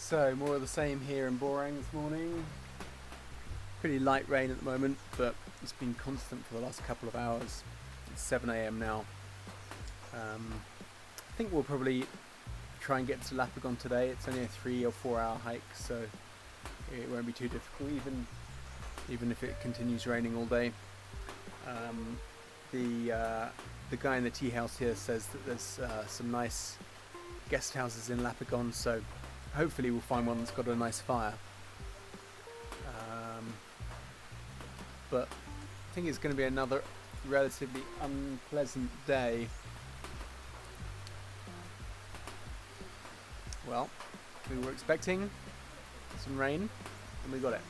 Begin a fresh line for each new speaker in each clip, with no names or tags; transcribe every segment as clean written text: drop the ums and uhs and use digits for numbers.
So more of the same here in Borang this morning. Pretty light rain at the moment, but it's been constant for the last couple of hours. It's 7 a.m. now. I think we'll probably try and get to Lapagaon today. It's only a 3 or 4 hour hike, so it won't be too difficult even if it continues raining all day. The guy in the tea house here says that there's some nice guest houses in Lapagaon, so hopefully we'll find one that's got a nice fire. But I think it's going to be another relatively unpleasant day. Well, we were expecting some rain and we got it.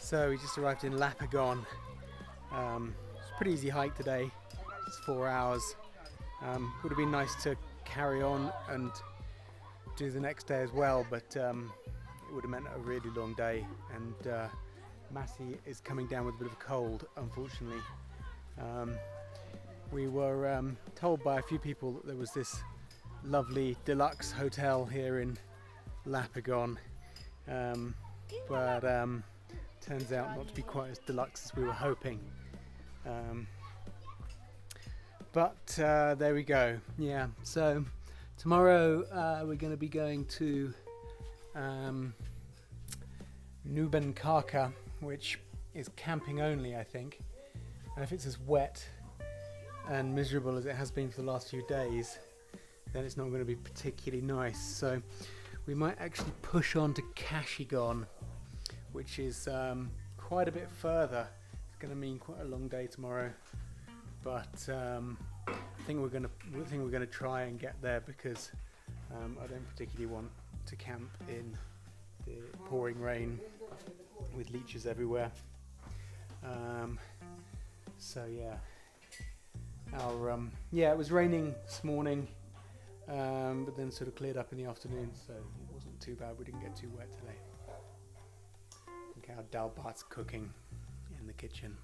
So we just arrived in Lapagaon. It's a pretty easy hike today. It's 4 hours. Would have been nice to carry on and do the next day as well, but it would have meant a really long day. And Mathi is coming down with a bit of a cold, unfortunately. We were told by a few people that there was this lovely deluxe hotel here in Lapagaon, but turns out not to be quite as deluxe as we were hoping. But there we go. Yeah, so tomorrow we're going to be going to Nuban, which is camping only, I think. And if it's as wet and miserable as it has been for the last few days, then it's not going to be particularly nice. So we might actually push on to Kanchenjunga, which is quite a bit further. It's going to mean quite a long day tomorrow, but I think we're going to try and get there because I don't particularly want to camp in the pouring rain with leeches everywhere. So yeah, it was raining this morning, but then sort of cleared up in the afternoon, so it wasn't too bad. We didn't get too wet today. Our dal bhat's cooking in the kitchen.